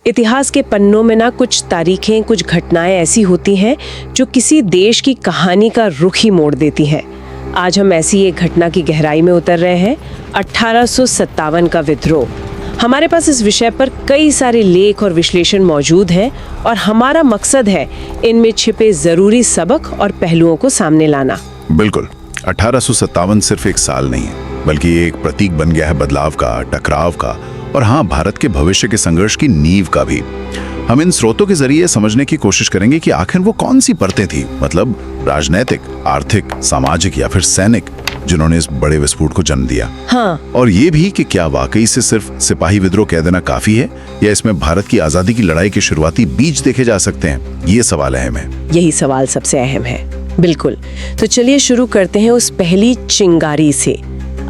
इतिहास के पन्नों में ना कुछ तारीखें, कुछ घटनाएं ऐसी होती हैं जो किसी देश की कहानी का रुख ही मोड़ देती हैं। आज हम ऐसी एक घटना की गहराई में उतर रहे हैं, 1857 का विद्रोह। हमारे पास इस विषय पर कई सारे लेख और विश्लेषण मौजूद हैं और हमारा मकसद है इनमें छिपे जरूरी सबक और पहलुओं को सामने लाना। बिल्कुल, 1857 सिर्फ एक साल नहीं है, बल्कि एक प्रतीक बन गया है बदलाव का, टकराव का और हाँ, भारत के भविष्य के संघर्ष की नींव का भी। हम इन स्रोतों के जरिए समझने की कोशिश करेंगे कि आखिर वो कौन सी परतें थी, मतलब राजनैतिक, आर्थिक, सामाजिक या फिर सैनिक, जिन्होंने इस बड़े विस्फोट को जन्म दिया। हाँ। और ये भी कि क्या वाकई से सिर्फ सिपाही विद्रोह कह देना काफी है या इसमें भारत की आजादी की लड़ाई के शुरुआती बीज देखे जा सकते हैं, ये सवाल अहम है। यही सवाल सबसे अहम है। बिल्कुल, तो चलिए शुरू करते हैं उस पहली चिंगारी से।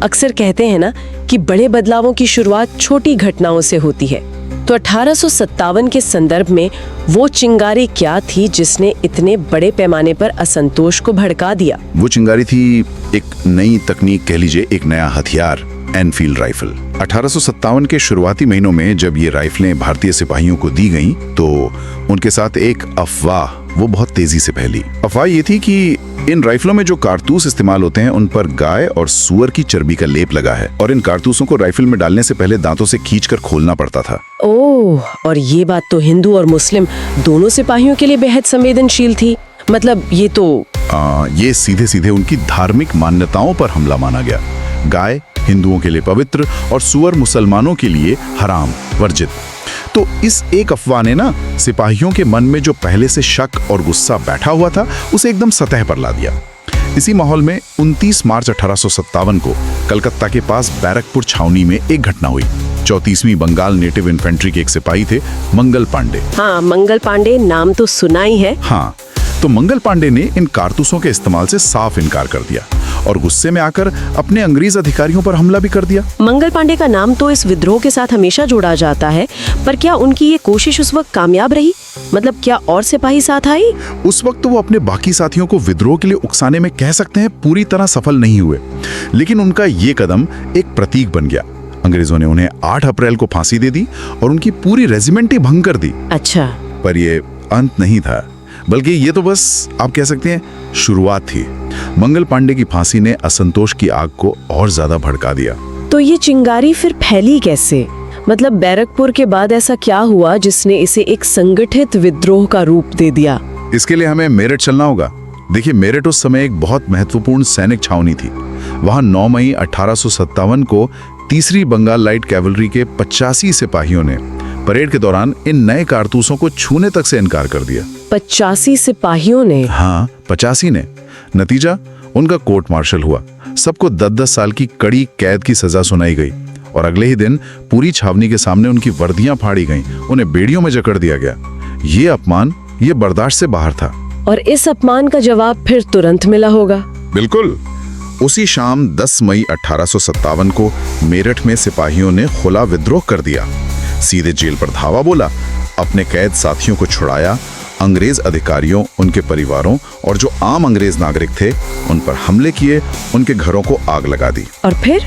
अक्सर कहते हैं ना कि बड़े बदलावों की शुरुआत छोटी घटनाओं से होती है। तो 1857 के संदर्भ में वो चिंगारी क्या थी जिसने इतने बड़े पैमाने पर असंतोष को भड़का दिया? वो चिंगारी थी एक नई तकनीक, कह लीजिए एक नया हथियार, एनफील्ड राइफल। 1857 के शुरुआती महीनों में जब ये राइफलें भारतीय सिपाहियों को दी गईं, तो उनके साथ एक अफवाह वो बहुत तेजी से फैली। अफवाह ये थी कि इन राइफलों में जो कारतूस इस्तेमाल होते हैं उन पर गाय और सूअर की चर्बी का लेप लगा है और इन कारतूसों को राइफल में डालने से पहले दांतों से खींचकर खोलना पड़ता था। ओह, और ये बात तो हिंदू और मुस्लिम दोनों सिपाहियों के लिए बेहद संवेदनशील थी। मतलब ये सीधे सीधे उनकी धार्मिक मान्यताओं पर हमला माना गया। गाय हिंदुओं के लिए पवित्र और सूअर मुसलमानों के लिए हराम, वर्जित। तो इस एक अफवाह ने ना सिपाहियों के मन में जो पहले से शक और गुस्सा बैठा हुआ था उसे एकदम सतह पर ला दिया। इसी माहौल में 29 मार्च 1857 को कलकत्ता के पास बैरकपुर छावनी में एक घटना हुई। 34वीं बंगाल नेटिव इन्फेंट्री के एक सिपाही थे, मंगल पांडे। हाँ, मंगल पांडे नाम तो सुना ही है। हाँ, तो मंगल पांडे ने इन कारतूसों के इस्तेमाल से साफ इनकार कर दिया और गुस्से में आकर अपने अंग्रेज अधिकारियों पर हमला भी कर दिया। मंगल पांडे का नाम तो इस विद्रोह के साथ हमेशा जोड़ा जाता है, पर क्या उनकी ये कोशिश उस वक्त कामयाब रही? मतलब क्या और सिपाही साथ आई? उस वक्त तो वो अपने बाकी साथियों को विद्रोह के लिए उकसाने में कह सकते हैं पूरी तरह सफल नहीं हुए, लेकिन उनका ये कदम एक प्रतीक बन गया। अंग्रेजों ने उन्हें 8 अप्रैल को फांसी दे दी और उनकी पूरी रेजिमेंट ही भंग कर दी। अच्छा, पर ये अंत नहीं था, बल्कि ये तो बस आप कह सकते हैं शुरुआत थी। मंगल पांडे की फांसी ने असंतोष की आग को और ज्यादा भड़का दिया। तो ये चिंगारी फिर फैली कैसे? मतलब बैरकपुर के बाद ऐसा क्या हुआ जिसने इसे एक संगठित विद्रोह का रूप दे दिया? इसके लिए हमें मेरठ चलना होगा। देखिए, मेरठ उस समय एक बहुत महत्वपूर्ण सैनिक छावनी थी। वहां 9 मई 1857 को 3री बंगाल लाइट कैवलरी के 85 सिपाहियों ने परेड के दौरान इन नए कारतूसों को छूने तक से इनकार कर दिया। 85 सिपाहियों ने? हाँ, 85 ने। नतीजा, उनका कोर्ट मार्शल हुआ। सबको 10-10 साल की कड़ी कैद की सजा सुनाई गई और अगले ही दिन पूरी छावनी के सामने उनकी वर्दियां फाड़ी गईं, उन्हें बेड़ियों में जकड़ दिया गया। ये अपमान ये बर्दाश्त से बाहर था। और इस अपमान का जवाब फिर तुरंत मिला होगा। बिल्कुल। उसी शाम 10 मई 1857 को मेरठ में सिपाहियों ने खुला विद्रोह कर दिया। सीधे जेल पर धावा बोला, अपने कैद साथियों को छुड़ाया, अंग्रेज अधिकारियों, उनके परिवारों और जो आम अंग्रेज नागरिक थे उन पर हमले किए, उनके घरों को आग लगा दी। और फिर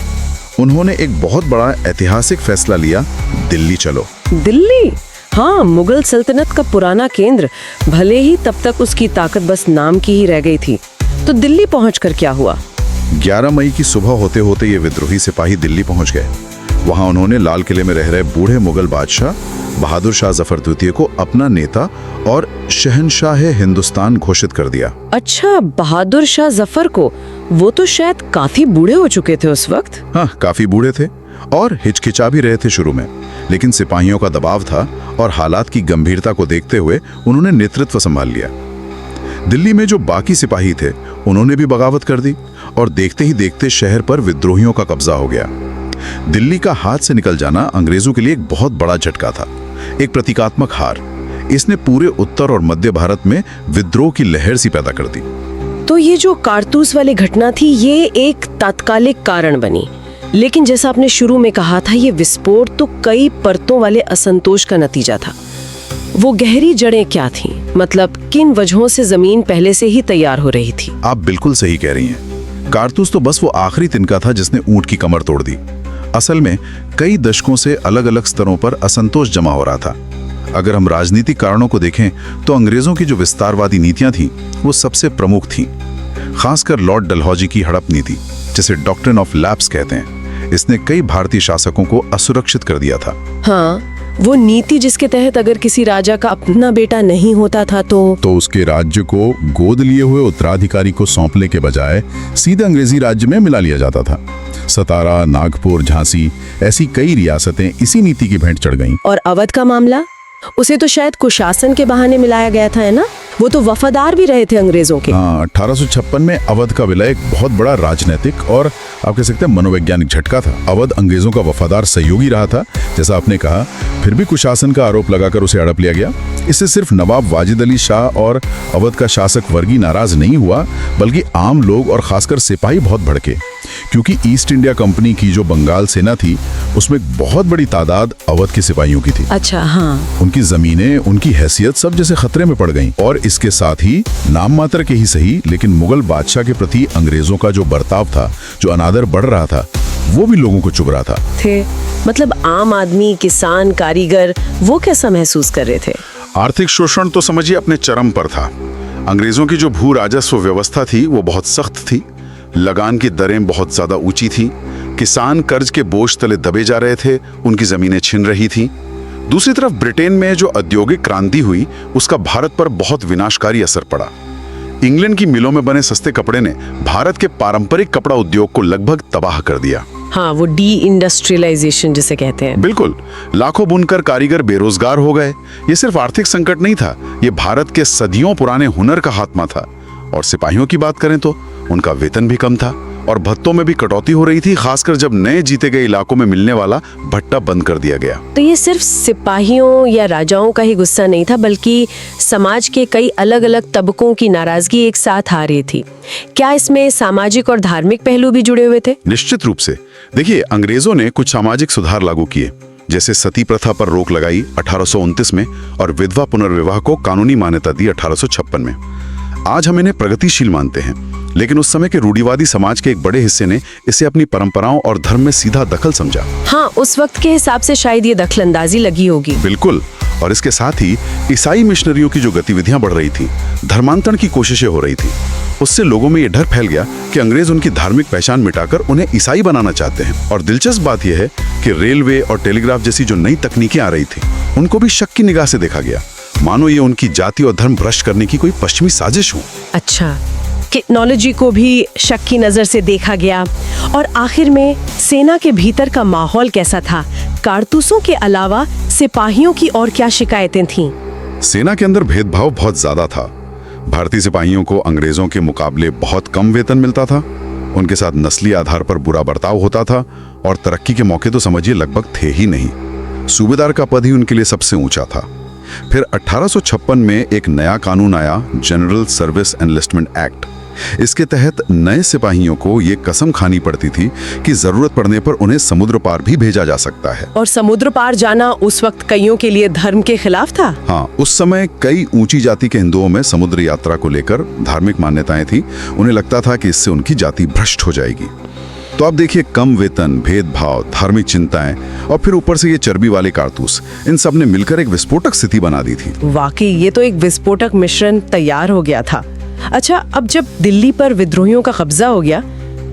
उन्होंने एक बहुत बड़ा ऐतिहासिक फैसला लिया, दिल्ली चलो। दिल्ली? हाँ, मुगल सल्तनत का पुराना केंद्र, भले ही तब तक उसकी ताकत बस नाम की ही रह गई थी। तो दिल्ली पहुंचकर क्या हुआ? 11 मई की सुबह होते होते ये विद्रोही सिपाही दिल्ली पहुंच गए। वहां उन्होंने लाल किले में रह रहे बूढ़े मुगल बादशाह बहादुर शाह जफर द्वितीय को अपना नेता और शहंशाह हिंदुस्तान घोषित कर दिया। अच्छा, बहादुर शाह जफर को? वो तो शायद काफी बूढ़े हो चुके थे उस वक्त। हाँ, काफी बूढ़े थे और हिचकिचा भी रहे थे शुरू में, लेकिन सिपाहियों का दबाव था और हालात की गंभीरता को देखते हुए उन्होंने नेतृत्व संभाल लिया। दिल्ली में जो बाकी सिपाही थे उन्होंने भी बगावत कर दी और देखते ही देखते शहर पर विद्रोहियों का कब्जा हो गया। दिल्ली का हाथ से निकल जाना अंग्रेजों के लिए एक बहुत बड़ा झटका था, एक प्रतीकात्मक हार। इसने पूरे उत्तर और मध्य भारत में विद्रोह की लहर सी पैदा कर दी। तो ये जो कारतूस वाली घटना थी ये एक तात्कालिक कारण बनी, लेकिन जैसा आपने शुरू में कहा था, ये विस्फोट तो कई परतों वाले असंतोष का नतीजा था। वो गहरी जड़ें क्या थीं? मतलब किन वजहों से जमीन पहले से ही तैयार हो रही थी? आप बिल्कुल सही कह रही हैं। कारतूस तो बस वो आखिरी तिनका था जिसने ऊंट की कमर तोड़ दी। असल में कई दशकों से अलग अलग स्तरों पर असंतोष जमा हो रहा था। अगर हम राजनीतिक कारणों को देखें तो अंग्रेजों की जो विस्तारवादी नीतियां थीं वो सबसे प्रमुख थीं। खासकर लॉर्ड डलहौजी की हड़प नीति, जिसे डॉक्ट्रिन ऑफ लैप्स कहते हैं, इसने कई भारतीय शासकों को असुरक्षित कर दिया था। हाँ, वो नीति जिसके तहत अगर किसी राजा का अपना बेटा नहीं होता था तो उसके राज्य को गोद लिए हुए उत्तराधिकारी को सौंपने के बजाय सीधे अंग्रेजी राज्य में मिला लिया जाता था। सतारा, नागपुर, झांसी ऐसी कई रियासतें इसी नीति की भेंट चढ़ गईं। और अवध का मामला, उसे तो शायद कुशासन के बहाने मिलाया गया था, है ना? वो तो वफादार भी रहे थे अंग्रेजों के। हाँ, 1856 में अवध का विलय एक बहुत बड़ा राजनीतिक और आप कह सकते हैं मनोवैज्ञानिक झटका था। अवध अंग्रेजों का वफादार सहयोगी रहा था, जैसा आपने कहा, फिर भी कुशासन का आरोप लगाकर उसे हड़प लिया गया। इससे सिर्फ नवाब वाजिद अली शाह और अवध का शासक वर्गी नाराज नहीं हुआ, बल्कि आम लोग और खासकर सिपाही बहुत भड़के, क्योंकि ईस्ट इंडिया कंपनी की जो बंगाल सेना थी उसमें बहुत बड़ी तादाद अवध के सिपाहियों की थी। अच्छा, हाँ। उनकी जमीनें, उनकी हैसियत सब जैसे खतरे में पड़ गईं। और इसके साथ ही नाम मात्र के ही सही, लेकिन मुगल बादशाह के प्रति अंग्रेजों का जो बर्ताव था, जो अनादर बढ़ रहा था, वो भी लोगों को चुभ रहा था। मतलब आम आदमी, किसान, कारीगर, वो कैसा महसूस कर रहे थे? आर्थिक शोषण तो समझिए अपने चरम पर था। अंग्रेजों की जो भू राजस्व व्यवस्था थी वो बहुत सख्त थी। लगान की दरें बहुत ज्यादा ऊंची थी। किसान कर्ज के बोझ तले दबे जा रहे थे, उनकी जमीनें छिन रही थीं। दूसरी तरफ ब्रिटेन में जो औद्योगिक क्रांति हुई उसका भारत पर बहुत विनाशकारी असर पड़ा। इंग्लैंड की मिलों में बने सस्ते कपड़े ने भारत के पारंपरिक कपड़ा उद्योग को लगभग तबाह कर दिया। हाँ, वो डी इंडस्ट्रियलाइजेशन जिसे कहते हैं। बिल्कुल, लाखों बुनकर कारीगर बेरोजगार हो गए। ये सिर्फ आर्थिक संकट नहीं था, ये भारत के सदियों पुराने हुनर का खात्मा था। और सिपाहियों की बात करें तो उनका वेतन भी कम था और भत्तों में भी कटौती हो रही थी, खासकर जब नए जीते गए इलाकों में मिलने वाला भट्टा बंद कर दिया गया। तो ये सिर्फ सिपाहियों या राजाओं का ही गुस्सा नहीं था, बल्कि समाज के कई अलग अलग तबकों की नाराजगी एक साथ आ रही थी। क्या इसमें सामाजिक और धार्मिक पहलू भी जुड़े हुए थे? निश्चित रूप से। देखिए, अंग्रेजों ने कुछ सामाजिक सुधार लागू किए, जैसे सती प्रथा पर रोक लगाई 1829 में और विधवा पुनर्विवाह को कानूनी मान्यता दी 1856 में। आज हम इन्हें प्रगतिशील मानते हैं, लेकिन उस समय के रूढ़िवादी समाज के एक बड़े हिस्से ने इसे अपनी परंपराओं और धर्म में सीधा दखल समझा। हाँ, उस वक्त के हिसाब से शायद ये दखलंदाजी लगी होगी। बिल्कुल। और इसके साथ ही ईसाई मिशनरियों की जो गतिविधियां बढ़ रही थी, धर्मांतरण की कोशिशें हो रही थी, उससे लोगों में ये डर फैल गया कि अंग्रेज उनकी धार्मिक पहचान मिटाकर उन्हें ईसाई बनाना चाहते हैं। और दिलचस्प बात यह है कि रेलवे और टेलीग्राफ जैसी जो नई तकनीकें आ रही थी, उनको भी शक की निगाह से देखा गया, मानो ये उनकी जाति और धर्म भ्रष्ट करने की कोई पश्चिमी साजिश हो। अच्छा, टेक्नोलॉजी को भी शक की नजर से देखा गया। और आखिर में सेना के भीतर का माहौल कैसा था? कारतूसों के अलावा सिपाहियों की और क्या शिकायतें थीं? सेना के अंदर भेदभाव बहुत ज्यादा था। भारतीय सिपाहियों को अंग्रेजों के मुकाबले बहुत कम वेतन मिलता था, उनके साथ नस्ली आधार पर बुरा बर्ताव होता था और तरक्की के मौके तो समझिए लगभग थे ही नहीं। सूबेदार का पद ही उनके लिए सबसे ऊंचा था। फिर 1856 में एक नया कानून आया, जनरल सर्विस एनलिस्टमेंट एक्ट। इसके तहत नए सिपाहियों को ये कसम खानी पड़ती थी कि जरूरत पड़ने पर उन्हें समुद्र पार भी भेजा जा सकता है। और समुद्र पार जाना उस वक्त कईयों के लिए धर्म के खिलाफ था। हाँ, उस समय कई ऊंची जाति के हिंदुओं में समुद्र यात्रा को लेकर धार्मिक मान्यताएं थी। उन्हें लगता था कि इससे उनकी जाति भ्रष्ट हो जाएगी। तो आप देखिए, कम वेतन, भेदभाव, धार्मिक चिंताएं और फिर ऊपर से ये चर्बी वाले कारतूस, इन सब ने मिलकर एक विस्फोटक स्थिति बना दी थी। वाकई ये तो एक विस्फोटक मिश्रण तैयार हो गया था। अच्छा, अब जब दिल्ली पर विद्रोहियों का कब्जा हो गया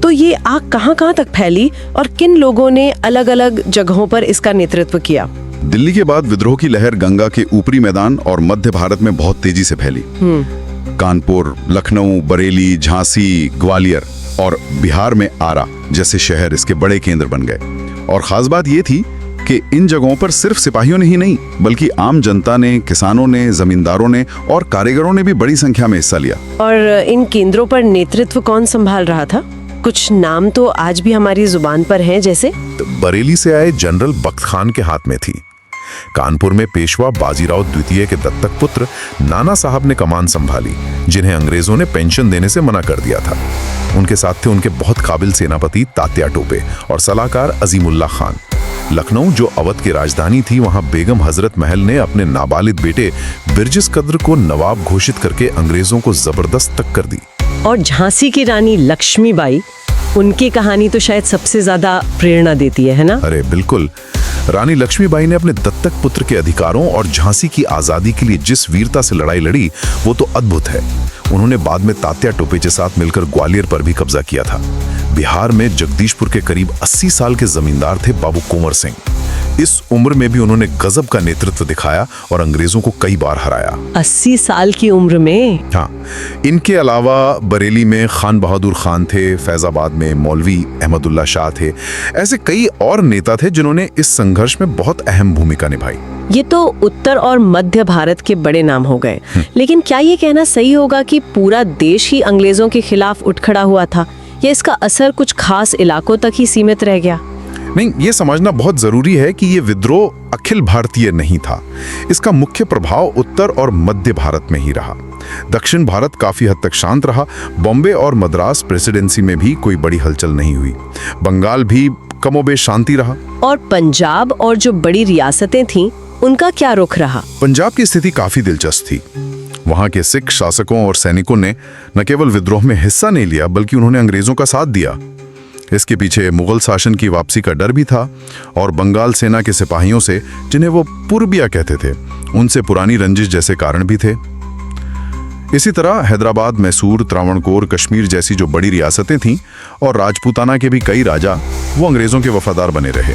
तो ये आग कहां-कहां तक फैली और किन लोगों ने अलग-अलग जगहों पर इसका नेतृत्व किया? दिल्ली के बाद विद्रोह की लहर गंगा के ऊपरी मैदान और मध्य भारत में बहुत तेजी से फैली। कानपुर, लखनऊ, बरेली, झांसी, ग्वालियर और बिहार में आरा जैसे शहर इसके बड़े केंद्र बन गए। और खास बात ये थी कि इन जगहों पर सिर्फ सिपाहियों ने ही नहीं, बल्कि आम जनता ने, किसानों ने, जमींदारों ने और कारीगरों ने भी बड़ी संख्या में हिस्सा लिया। और इन केंद्रों पर नेतृत्व कौन संभाल रहा था? कुछ नाम तो आज भी हमारी जुबान पर हैं, जैसे बरेली से आए जनरल बख्त खान के हाथ में थी। कानपुर में पेशवा बाजीराव द्वितीय के दत्तक पुत्र नाना साहब ने कमान संभाली, जिन्हें अंग्रेजों ने पेंशन देने से मना कर दिया था। उनके साथ थे उनके बहुत काबिल सेनापति तात्या टोपे और सलाहकार अजीमुल्ला खान। लखनऊ जो अवध की राजधानी थी, वहां बेगम हजरत महल ने अपने नाबालिग बेटे बिरजिस कद्र को नवाब घोषित करके अंग्रेजों को जबरदस्त टक्कर दी। और झांसी की रानी लक्ष्मीबाई, उनकी कहानी तो शायद सबसे ज्यादा प्रेरणा देती है ना? अरे बिल्कुल। रानी लक्ष्मीबाई ने अपने दत्तक पुत्र के अधिकारों और झांसी की आजादी के लिए जिस वीरता से लड़ाई लड़ी वो तो अद्भुत है। उन्होंने बाद में तात्या टोपे के साथ मिलकर ग्वालियर पर भी कब्जा किया था। बिहार में जगदीशपुर के करीब 80 साल के जमींदार थे बाबू कुंवर सिंह। इस उम्र में भी उन्होंने गजब का नेतृत्व दिखाया और अंग्रेजों को कई बार हराया। 80 साल की उम्र में? हाँ, इनके अलावा बरेली में खान बहादुर खान थे, फैजाबाद में मौलवी अहमदुल्ला शाह थे। ऐसे कई और नेता थे जिन्होंने इस संघर्ष में बहुत अहम भूमिका निभाई। ये तो उत्तर और मध्य भारत के बड़े नाम हो गए, लेकिन क्या ये कहना सही होगा कि पूरा देश ही अंग्रेजों के खिलाफ उठ खड़ा हुआ था, या इसका असर कुछ खास इलाकों तक ही सीमित रह गया? नहीं, ये समझना बहुत जरूरी है कि ये विद्रोह अखिल भारतीय नहीं था। इसका मुख्य प्रभाव उत्तर और मध्य भारत में ही रहा। दक्षिण भारत काफी हद तक शांत रहा। बॉम्बे और मद्रास प्रेसिडेंसी में भी कोई बड़ी हलचल नहीं हुई। बंगाल भी कमोबेश शांति रहा। और पंजाब और जो बड़ी रियासतें थीं, उनका क्या रुख रहा? पंजाब की स्थिति काफी दिलचस्प थी। वहां के सिख शासकों और सैनिकों ने न केवल विद्रोह में हिस्सा नहीं लिया, बल्कि उन्होंने अंग्रेजों का साथ दिया। इसके पीछे मुगल शासन की वापसी का डर भी था और बंगाल सेना के सिपाहियों से, जिन्हें वो पूर्बिया कहते थे, उनसे पुरानी रंजिश जैसे कारण भी थे। इसी तरह हैदराबाद, मैसूर, त्रावणकोर, कश्मीर जैसी जो बड़ी रियासतें थीं और राजपूताना के भी कई राजा, वो अंग्रेजों के वफादार बने रहे।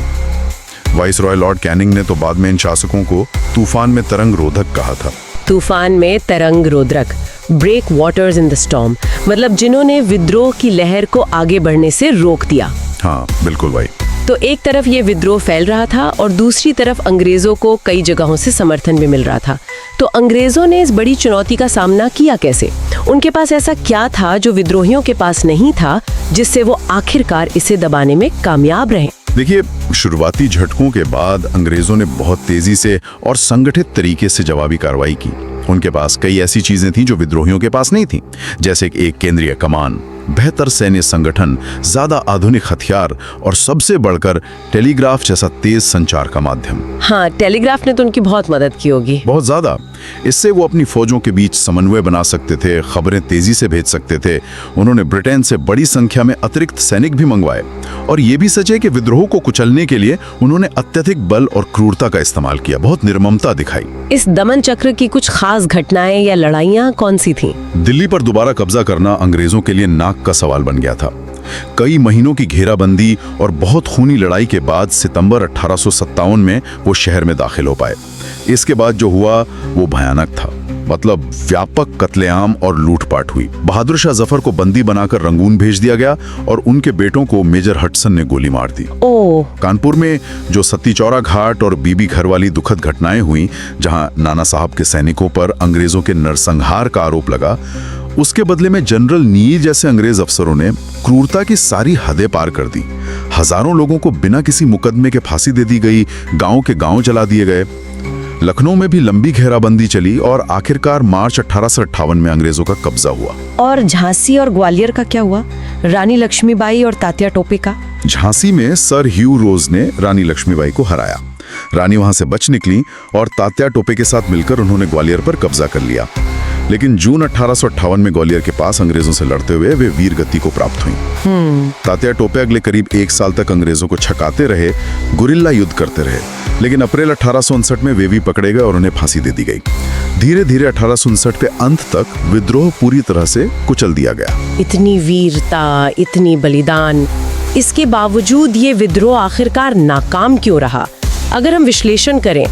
वाइसरॉय लॉर्ड कैनिंग ने तो बाद में इन शासकों को तूफान में तरंग रोधक कहा था। तूफान में तरंग रोधक, breakwaters in the storm, मतलब जिन्होंने विद्रोह की लहर को आगे बढ़ने से रोक दिया। हाँ बिल्कुल भाई। तो एक तरफ ये विद्रोह फैल रहा था और दूसरी तरफ अंग्रेजों को कई जगहों से समर्थन भी मिल रहा था। तो अंग्रेजों ने इस बड़ी चुनौती का सामना किया कैसे? उनके पास ऐसा क्या था जो विद्रोहियों के पास नहीं था, जिससे वो आखिरकार इसे दबाने में कामयाब रहे? देखिए, शुरुआती झटकों के बाद अंग्रेजों ने बहुत तेजी से और संगठित तरीके से जवाबी कार्रवाई की। उनके पास कई ऐसी चीजें थीं जो विद्रोहियों के पास नहीं थीं, जैसे एक केंद्रीय कमान, बेहतर सैन्य संगठन, ज्यादा आधुनिक हथियार और सबसे बढ़कर टेलीग्राफ जैसा तेज संचार का माध्यम। हाँ, टेलीग्राफ ने तो उनकी बहुत मदद की होगी। बहुत ज्यादा। इससे वो अपनी फौजों के बीच समन्वय बना सकते थे, खबरें तेजी से भेज सकते थे। उन्होंने ब्रिटेन से बड़ी संख्या में अतिरिक्त सैनिक भी मंगवाए। और ये भी सच है कि विद्रोह को कुचलने के लिए उन्होंने अत्यधिक बल और क्रूरता का इस्तेमाल किया, बहुत निर्ममता दिखाई। इस दमन चक्र की कुछ खास घटनाएं या लड़ाइयां कौन सी थीं? दिल्ली पर दोबारा कब्जा करना अंग्रेजों के लिए नाक का सवाल बन गया था। कई महीनों की घेराबंदी और बहुत खूनी लड़ाई के बाद सितंबर 1857 में वो शहर में दाखिल हो पाए। इसके बाद जो हुआ वो भयानक था। मतलब व्यापक कत्लेआम और लूटपाट हुई। बहादुर शाह जफर को बंदी बनाकर रंगून भेज दिया गया और उनके बेटों को मेजर हडसन ने गोली मार दी। कानपुर में जो सती चौरा घाट और बीबी घर वाली दुखद घटनाएं हुई, जहां नाना साहब के सैनिकों पर अंग्रेजों के नरसंहार का आरोप लगा, उसके बदले में जनरल नीर जैसे अंग्रेज अफसरों ने क्रूरता की सारी हदें पार कर दी। हजारों लोगों को बिना किसी मुकदमे के फांसी दे दी गई, गांव के गांव जला दिए गए। लखनऊ में भी लंबी घेराबंदी चली और आखिरकार मार्च 1858 में अंग्रेजों का कब्जा हुआ। और झांसी और ग्वालियर का क्या हुआ? रानी लक्ष्मीबाई और तात्या टोपे का? झांसी में सर ह्यू रोज ने रानी लक्ष्मीबाई को हराया। रानी वहां से बच निकली और तात्या टोपे के साथ मिलकर उन्होंने ग्वालियर पर कब्जा कर लिया। लेकिन जून 1858 में ग्वालियर के पास अंग्रेजों से लड़ते हुए वे वीर गति को प्राप्त हुई। तात्या टोपे अगले करीब 1 साल तक अंग्रेजों को छकाते रहे, गुरिल्ला युद्ध करते रहे। लेकिन अप्रैल 1859 में वे भी पकड़े गए और उन्हें फांसी दे दी गई। धीरे धीरे 1859 के अंत तक विद्रोह पूरी तरह से कुचल दिया गया। इतनी वीरता, इतनी बलिदान, इसके बावजूद ये विद्रोह आखिरकार नाकाम क्यों रहा? अगर हम विश्लेषण करें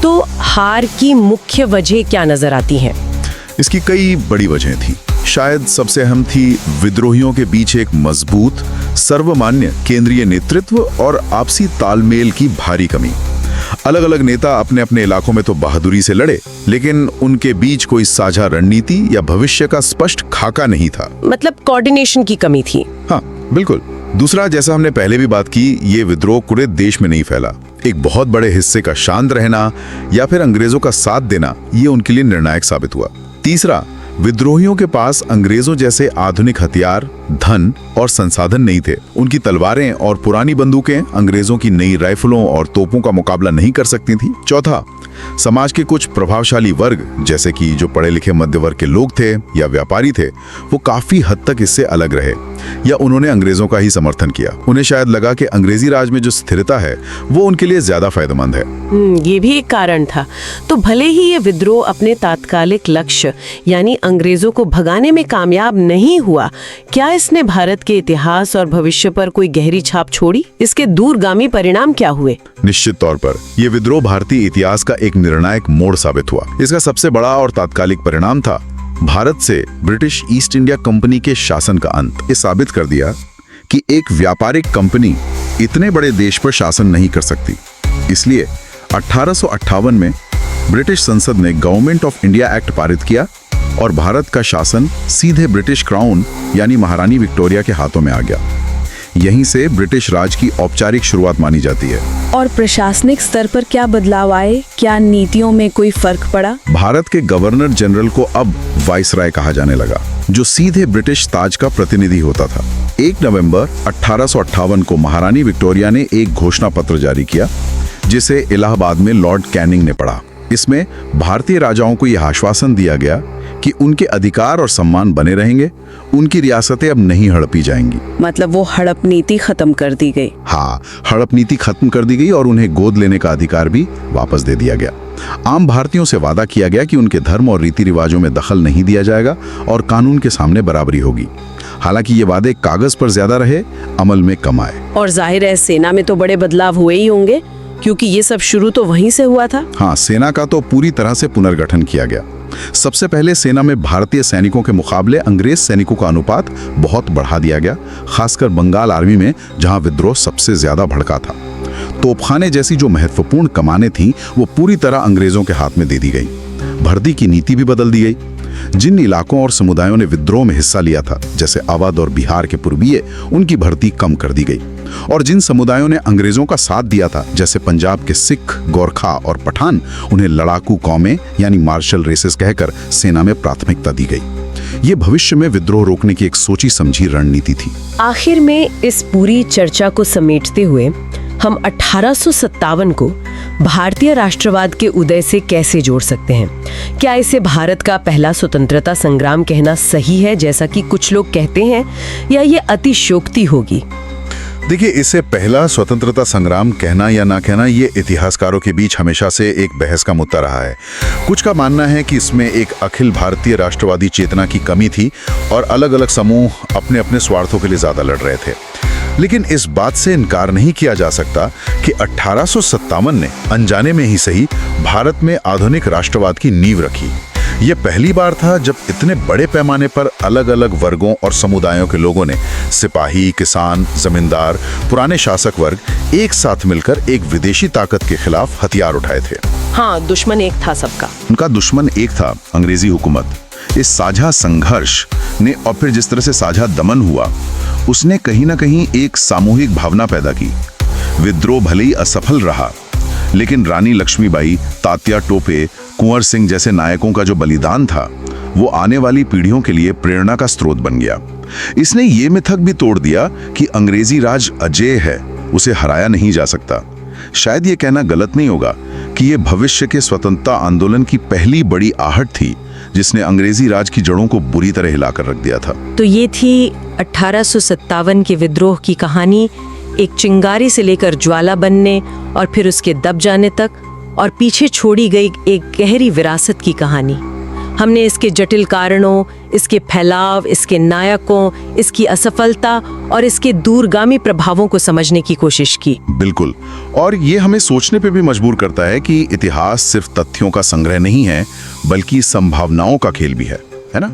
तो हार की मुख्य वजह क्या नजर आती है? इसकी कई बड़ी वजहें थी। शायद सबसे अहम थी विद्रोहियों के बीच एक मजबूत, सर्वमान्य केंद्रीय नेतृत्व और आपसी तालमेल की भारी कमी। अलग अलग नेता अपने अपने इलाकों में तो बहादुरी से लड़े, लेकिन उनके बीच कोई साझा रणनीति या भविष्य का स्पष्ट खाका नहीं था। मतलब कोऑर्डिनेशन की कमी थी। हाँ बिल्कुल। दूसरा, जैसा हमने पहले भी बात की, ये विद्रोह पूरे देश में नहीं फैला। एक बहुत बड़े हिस्से का शांत रहना या फिर अंग्रेजों का साथ देना, ये उनके लिए निर्णायक साबित हुआ। तीसरा, विद्रोहियों के पास अंग्रेजों जैसे आधुनिक हथियार, धन और संसाधन नहीं थे। उनकी तलवारें और पुरानी बंदूकें अंग्रेजों की नई राइफलों और तोपों का मुकाबला नहीं कर सकती थी। चौथा, समाज के कुछ प्रभावशाली वर्ग, जैसे कि जो पढ़े लिखे मध्य वर्ग के लोग थे या व्यापारी थे, वो काफी हद तक इससे अलग रहे या उन्होंने अंग्रेजों का ही समर्थन किया। उन्हें शायद लगा कि अंग्रेजी राज में जो स्थिरता है वो उनके लिए ज्यादा फायदेमंद है। ये भी एक कारण था। तो भले ही ये विद्रोह अपने तात्कालिक लक्ष्य यानी अंग्रेजों को भगाने में कामयाब नहीं हुआ, क्या इसने भारत के इतिहास और भविष्य पर कोई गहरी छाप छोड़ी? इसके दूरगामी परिणाम क्या हुए? निश्चित तौर पर यह विद्रोह भारतीय इतिहास का एक निर्णायक मोड़ साबित हुआ। इसका सबसे बड़ा और तात्कालिक परिणाम था भारत से ब्रिटिश ईस्ट इंडिया कंपनी के शासन का अंत। ये साबित कर दिया कि एक व्यापारिक कंपनी इतने बड़े देश पर शासन नहीं कर सकती। इसलिए 1858 में ब्रिटिश संसद ने गवर्नमेंट ऑफ इंडिया एक्ट पारित किया और भारत का शासन सीधे ब्रिटिश क्राउन यानी महारानी विक्टोरिया के हाथों में आ गया। यहीं से ब्रिटिश राज की औपचारिक शुरुआत मानी जाती है। और प्रशासनिक स्तर पर क्या बदलाव आए? क्या नीतियों में कोई फर्क पड़ा? भारत के गवर्नर जनरल को अब वाइसराय कहा जाने लगा, जो सीधे ब्रिटिश ताज का प्रतिनिधि होता था। 1 नवंबर 1858 को महारानी विक्टोरिया ने एक घोषणा पत्र जारी किया, जिसे इलाहाबाद में लॉर्ड कैनिंग ने पढ़ा। इसमें भारतीय राजाओं को यह आश्वासन दिया गया कि उनके अधिकार और सम्मान बने रहेंगे, उनकी रियासतें अब नहीं हड़पी जाएंगी। मतलब वो हड़प नीति खत्म कर दी गई। हाँ, हड़प नीति खत्म कर दी गई और उन्हें गोद लेने का अधिकार भी वापस दे दिया गया। आम भारतीयों से वादा किया गया कि उनके धर्म और रीति रिवाजों में दखल नहीं दिया जाएगा और कानून के सामने बराबरी होगी। हालांकि ये वादे कागज पर ज्यादा रहे, अमल में कम आए। और जाहिर है सेना में तो बड़े बदलाव हुए ही होंगे, क्योंकि ये सब शुरू तो वहीं से हुआ था। हाँ, सेना का तो पूरी तरह से पुनर्गठन किया गया। सबसे पहले सेना में भारतीय सैनिकों के मुकाबले अंग्रेज सैनिकों का अनुपात बहुत बढ़ा दिया गया, खासकर बंगाल आर्मी में, जहां विद्रोह सबसे ज्यादा भड़का था। तोपखाने जैसी जो महत्वपूर्ण कमानें थीं, वो पूरी तरह अंग्रेजों के हाथ में दे दी गई। भर्ती की नीति भी बदल दी गई। जिन इलाकों और समुदायों ने विद्रोह में हिस्सा लिया था, जैसे अवध और बिहार के पूर्वीय, उनकी भर्ती कम कर दी गई। और जिन समुदायों ने अंग्रेजों का साथ दिया था, जैसे पंजाब के सिख, गोरखा और पठान, उन्हें लड़ाकू कौमें यानी मार्शल रेसेस कहकर सेना में प्राथमिकता दी गई। ये भविष्य में विद्रोह रोकने की एक सोची समझी रणनीति थी। आखिर में इस पूरी चर्चा को समेटते हुए हम 1857 को भारतीय राष्ट्रवाद के उदय से कैसे जोड़ सकते हैं? क्या इसे भारत का पहला स्वतंत्रता संग्राम कहना सही है, जैसा कि कुछ लोग कहते हैं, या ये अतिशयोक्ति होगी? देखिए, इसे पहला स्वतंत्रता संग्राम कहना या ना कहना, ये इतिहासकारों के बीच हमेशा से एक बहस का मुद्दा रहा है। कुछ का मानना है कि इसमें एक अखिल भारतीय राष्ट्रवादी चेतना की कमी थी और अलग अलग समूह अपने अपने स्वार्थों के लिए ज्यादा लड़ रहे थे। लेकिन इस बात से इनकार नहीं किया जा सकता कि 1857 ने अनजाने में ही सही भारत में आधुनिक राष्ट्रवाद की नींव रखी। यह पहली बार था जब इतने बड़े पैमाने पर अलग अलग वर्गों और समुदायों के लोगों ने, सिपाही, किसान, जमींदार, पुराने शासक वर्ग, एक साथ मिलकर एक विदेशी ताकत के खिलाफ हथियार उठाए थे। हाँ, दुश्मन एक था सबका। उनका दुश्मन एक था, अंग्रेजी हुकूमत। इस साझा संघर्ष ने और फिर जिस तरह से साझा दमन हुआ, उसने कहीं ना कहीं एक सामूहिक भावना पैदा की। विद्रोह भले ही असफल रहा, लेकिन रानी लक्ष्मीबाई, तात्या टोपे, कुंवर सिंह जैसे नायकों का जो बलिदान था, वो आने वाली पीढ़ियों के लिए प्रेरणा का स्रोत बन गया। इसने ये मिथक भी तोड़ दिया कि अंग्रेजी राज अजेय है, उसे हराया नहीं जा सकता। शायद ये कहना गलत नहीं होगा कि ये भविष्य के स्वतंत्रता आंदोलन की पहली बड़ी आहट थी, जिसने अंग्रेजी राज की जड़ों को बुरी तरह हिलाकर रख दिया था। तो ये थी 1857 के विद्रोह की कहानी, एक चिंगारी से लेकर ज्वाला बनने और फिर उसके दब जाने तक, और पीछे छोड़ी गई एक गहरी विरासत की कहानी। हमने इसके जटिल कारणों, इसके फैलाव, इसके नायकों, इसकी असफलता और इसके दूरगामी प्रभावों को समझने की कोशिश की। बिल्कुल, और ये हमें सोचने पे भी मजबूर करता है कि इतिहास सिर्फ तथ्यों का संग्रह नहीं है, बल्कि संभावनाओं का खेल भी है ना?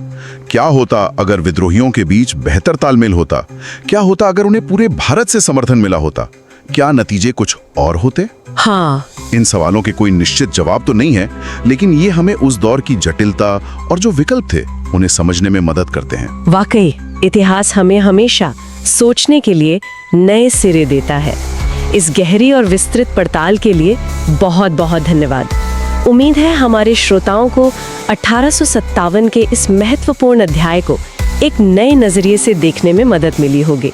क्या होता अगर विद्रोहियों के बीच बेहतर तालमेल होता? क्या होता अगर उन्हें पूरे भारत से समर्थन मिला होता? क्या नतीजे कुछ और होते? हाँ, इन सवालों के कोई निश्चित जवाब तो नहीं है, लेकिन ये हमें उस दौर की जटिलता और जो विकल्प थे उन्हें समझने में मदद करते हैं। वाकई इतिहास हमें हमेशा सोचने के लिए नए सिरे देता है। इस गहरी और विस्तृत पड़ताल के लिए बहुत बहुत धन्यवाद। उम्मीद है हमारे श्रोताओं को 1857 के इस महत्वपूर्ण अध्याय को एक नए नजरिए से देखने में मदद मिली होगी।